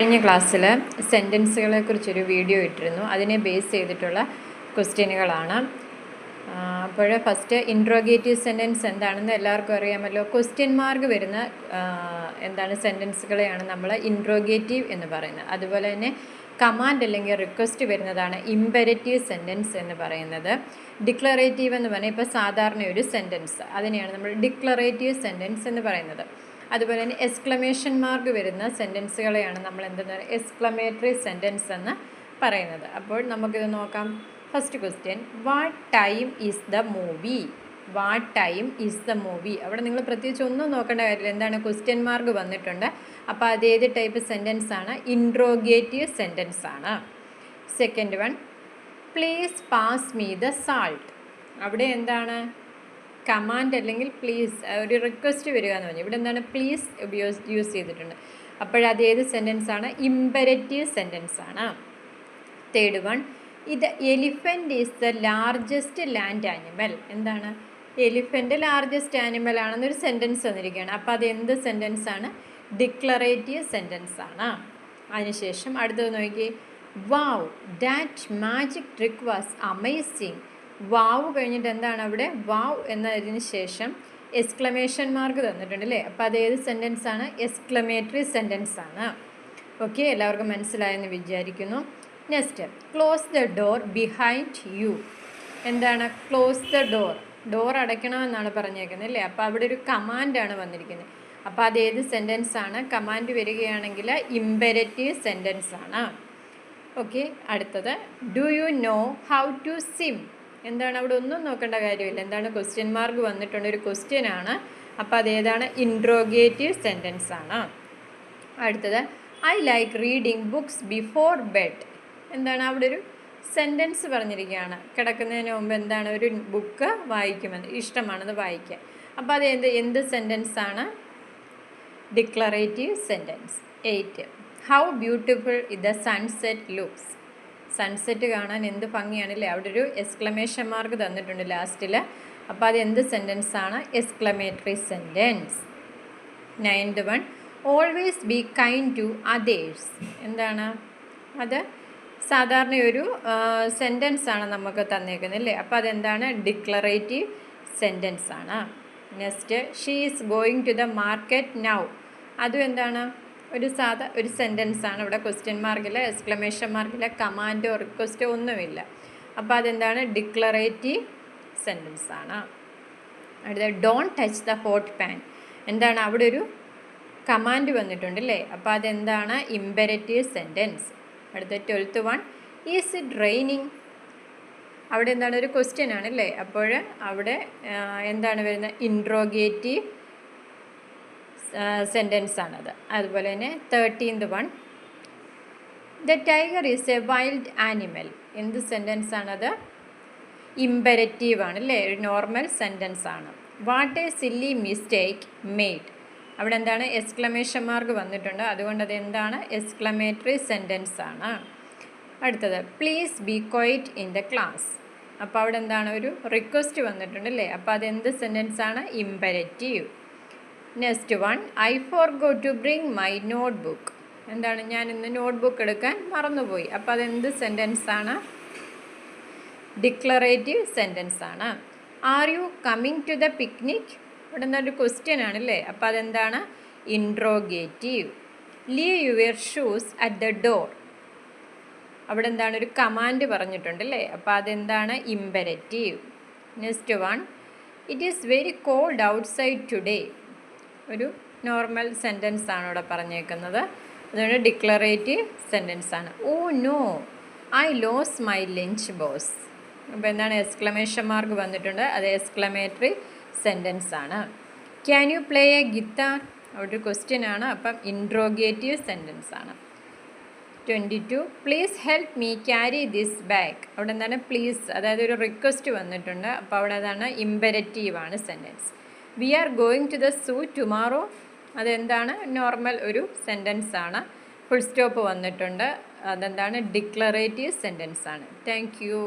കഴിഞ്ഞ ക്ലാസ്സിൽ സെൻറ്റൻസുകളെ കുറിച്ചൊരു വീഡിയോ ഇട്ടിരുന്നു. അതിനെ ബേസ് ചെയ്തിട്ടുള്ള ക്വസ്റ്റ്യനുകളാണ്. അപ്പോൾ ഫസ്റ്റ് ഇൻട്രോഗേറ്റീവ് സെൻറ്റൻസ് എന്താണെന്ന് എല്ലാവർക്കും അറിയാമല്ലോ. ക്വസ്റ്റ്യൻ മാർക്ക് വരുന്ന സെൻറ്റൻസുകളെയാണ് നമ്മൾ ഇൻട്രോഗേറ്റീവ് എന്ന് പറയുന്നത്. അതുപോലെ തന്നെ കമാൻഡ് അല്ലെങ്കിൽ റിക്വസ്റ്റ് വരുന്നതാണ് ഇമ്പരറ്റീവ് സെൻറ്റൻസ് എന്ന് പറയുന്നത്. ഡിക്ലറേറ്റീവ് എന്ന് പറഞ്ഞാൽ ഇപ്പോൾ സാധാരണ ഒരു സെൻറ്റൻസ്, അതിനെയാണ് നമ്മൾ ഡിക്ലറേറ്റീവ് സെൻറ്റൻസ് എന്ന് പറയുന്നത്. അതുപോലെ തന്നെ എക്സ്ക്ലമേഷൻ മാർക്ക് വരുന്ന സെൻറ്റൻസുകളെയാണ് നമ്മൾ എക്സ്ക്ലമേറ്ററി സെൻറ്റൻസ് എന്ന് പറയുന്നത്. അപ്പോൾ നമുക്കിത് നോക്കാം. First question, what time is the movie? What time is the movie? അവിടെ നിങ്ങൾ പ്രത്യേകിച്ച് ഒന്നും നോക്കേണ്ട കാര്യമില്ല. എന്താണ്, ക്വസ്റ്റ്യൻ മാർക്ക് വന്നിട്ടുണ്ട്. അപ്പോൾ അതേത് ടൈപ്പ് സെൻറ്റൻസ് ആണ്? ഇൻട്രോഗേറ്റീവ് സെൻറ്റൻസ് ആണ്. Second one, please pass me the salt. അവിടെ എന്താണ്, കമാൻഡ് അല്ലെങ്കിൽ പ്ലീസ്, ഒരു റിക്വസ്റ്റ് വരിക എന്ന് പറഞ്ഞു. ഇവിടെ എന്താണ്, പ്ലീസ് യൂസ് ചെയ്തിട്ടുണ്ട്. അപ്പോഴത് ഏത് സെൻറ്റൻസ് ആണ്? ഇമ്പരറ്റീവ് സെൻറ്റൻസ് ആണ്. തേർഡ് വൺ, ഇത് elephant is the largest land animal. എന്താണ്, എലിഫൻറ്റ് ലാർജസ്റ്റ് ആനിമൽ ആണെന്നൊരു സെൻറ്റൻസ് തന്നിരിക്കുകയാണ്. അപ്പോൾ അത് എന്ത് സെൻറ്റൻസ് ആണ്? ഡിക്ലറേറ്റീവ് സെൻറ്റൻസ് ആണ്. അതിനുശേഷം അടുത്തത് നോക്കി, wow that magic trick was amazing. Wow കഴിഞ്ഞിട്ട് എന്താണ് അവിടെ? വാവ് എന്നതിന് ശേഷം എക്സ്ക്ലമേഷൻ മാർക്ക് തന്നിട്ടുണ്ട് അല്ലേ. അപ്പോൾ അതേത് സെൻറ്റൻസ് ആണ്? എക്സ്ക്ലമേറ്ററി സെൻറ്റൻസ് ആണ്. ഓക്കെ, എല്ലാവർക്കും മനസ്സിലായെന്ന് വിചാരിക്കുന്നു. Next, close the door behind you. എന്താണ് ക്ലോസ് ദ ഡോർ? ഡോർ അടയ്ക്കണമെന്നാണ് പറഞ്ഞേക്കുന്നത് അല്ലേ. അപ്പോൾ അവിടെ ഒരു കമാൻഡാണ് വന്നിരിക്കുന്നത്. അപ്പോൾ അതേത് സെൻറ്റൻസ് ആണ്? കമാൻഡ് വരികയാണെങ്കിൽ ഇമ്പരറ്റീവ് സെൻറ്റൻസ് ആണ്. ഓക്കെ, അടുത്തത്, do you know how to swim? എന്താണ്, അവിടെ ഒന്നും നോക്കേണ്ട കാര്യമില്ല. എന്താണ്, ക്വസ്റ്റ്യൻ മാർക്ക് വന്നിട്ടുണ്ട്, ഒരു ക്വസ്റ്റ്യൻ ആണ്. അപ്പോൾ അതേതാണ്? ഇൻട്രോഗേറ്റീവ് സെൻറ്റൻസ് ആണ്. അടുത്തത്, I like reading books before bed. എന്താണ്, അവിടെ ഒരു സെൻറ്റൻസ് പറഞ്ഞിരിക്കുകയാണ്. കിടക്കുന്നതിന് മുമ്പ് എന്താണ്, ഒരു ബുക്ക് വായിക്കുമെന്ന്, ഇഷ്ടമാണെന്ന് വായിക്കുക. അപ്പോൾ അത് എന്ത് സെൻറ്റൻസ് ആണ്? Declarative sentence. 8, how beautiful the sunset looks. Sunset കാണാൻ എന്ത് ഭംഗിയാണല്ലേ. അവിടെ ഒരു എക്സ്ക്ലമേഷൻ മാർക്ക് തന്നിട്ടുണ്ട് ലാസ്റ്റിൽ. അപ്പോൾ അത് എന്ത് സെൻറ്റൻസ് ആണ്? Exclamatory sentence. 9th one, always be kind to others. എന്താണ് അത്? സാധാരണ ഒരു സെൻറ്റൻസ് ആണ് നമുക്ക് തന്നേക്കുന്നത് അല്ലേ. അപ്പോൾ അതെന്താണ്? ഡിക്ലറേറ്റീവ് സെൻറ്റൻസ് ആണ്. Next, she is going to the market now. അതും എന്താണ്? ഒരു സെൻറ്റൻസ് ആണ്. ഇവിടെ ക്വസ്റ്റ്യൻ മാർക്കില്ല, എക്സ്ക്ലമേഷൻ മാർക്കില്ല, കമാൻഡോ റിക്വസ്റ്റോ ഒന്നുമില്ല. അപ്പോൾ അതെന്താണ്? ഡിക്ലറേറ്റീവ് സെൻറ്റൻസ് ആണ്. അടുത്ത, don't touch the hot pan. എന്താണ്, അവിടെ ഒരു കമാൻഡ് വന്നിട്ടുണ്ട് അല്ലേ. അപ്പോൾ അതെന്താണ്? Imperative sentence. അടുത്ത 12th one, is it raining. അവിടെ എന്താണ്? ഒരു ക്വസ്റ്റ്യൻ ആണ് അല്ലേ. അപ്പോൾ അവിടെ എന്താണ് വരുന്നത്? ഇൻട്രോഗേറ്റീവ് സെൻറ്റൻസ് ആണത്. അതുപോലെ തന്നെ 13th one, the tiger is A wild animal. എന്ത് സെൻറ്റൻസ് ആണത്? ഇമ്പരറ്റീവ് ആണ് അല്ലേ, ഒരു നോർമൽ സെൻറ്റൻസ് ആണ്. What A silly mistake made. അവിടെ എന്താണ്? എക്സ്ക്ലമേഷൻ മാർക്ക് വന്നിട്ടുണ്ട്. അതുകൊണ്ട് അത് എന്താണ്? എക്സ്ക്ലമേറ്ററി സെൻറ്റൻസ് ആണ്. അടുത്തത്, please be quite in the class. അപ്പോൾ അവിടെ എന്താണ്? ഒരു റിക്വസ്റ്റ് വന്നിട്ടുണ്ട് അല്ലേ. അപ്പോൾ അതെന്ത് സെൻറ്റൻസ് ആണ്? Imperative. Next one, I forgot to bring my notebook. എന്താണ്, ഞാൻ ഇന്ന് നോട്ട് ബുക്ക് എടുക്കാൻ മറന്നുപോയി. അപ്പോൾ അതെന്ത് സെൻറ്റൻസ് ആണ്? ഡിക്ലറേറ്റീവ് സെൻറ്റൻസ് ആണ്. Are you coming to the picnic. ഇവിടെ എന്തൊരു ക്വസ്റ്റ്യൻ ആണല്ലേ. അപ്പോൾ അതെന്താണ്? Interrogative. Leave your shoes at the door. അവിടെ എന്താണ്? ഒരു കമാൻഡ് പറഞ്ഞിട്ടുണ്ട് അല്ലേ. അപ്പോൾ അതെന്താണ്? Imperative. Next one, it is very cold outside today. ഒരു നോർമൽ സെൻറ്റൻസ് ആണ് ഇവിടെ പറഞ്ഞേക്കുന്നത്. അതുകൊണ്ട് ഡിക്ലറേറ്റീവ് സെൻറ്റൻസ് ആണ്. Oh no, I lose my lunch box. അപ്പോൾ എന്താണ്? എക്സ്ക്ലമേഷൻ മാർക്ക് വന്നിട്ടുണ്ട്. അത് എക്സ്ക്ലമേറ്ററി സെൻറ്റൻസ് ആണ്. Can you play A guitar. അവിടെ ഒരു ക്വസ്റ്റ്യൻ ആണ്. അപ്പം ഇൻട്രോഗേറ്റീവ് സെൻറ്റൻസ് ആണ്. 22, please help me carry this bag. അവിടെ എന്താണ്? പ്ലീസ്, അതായത് ഒരു റിക്വസ്റ്റ് വന്നിട്ടുണ്ട്. അപ്പോൾ അവിടെ അതാണ്? ഇമ്പരറ്റീവ് ആണ് sentence. We are going to the zoo tomorrow. അതെന്താണ്? നോർമൽ ഒരു സെൻറ്റൻസ് ആണ്. ഫുൾ സ്റ്റോപ്പ് വന്നിട്ടുണ്ട്. അതെന്താണ്? ഡിക്ലറേറ്റീവ് സെൻറ്റൻസ് ആണ്. Thank U.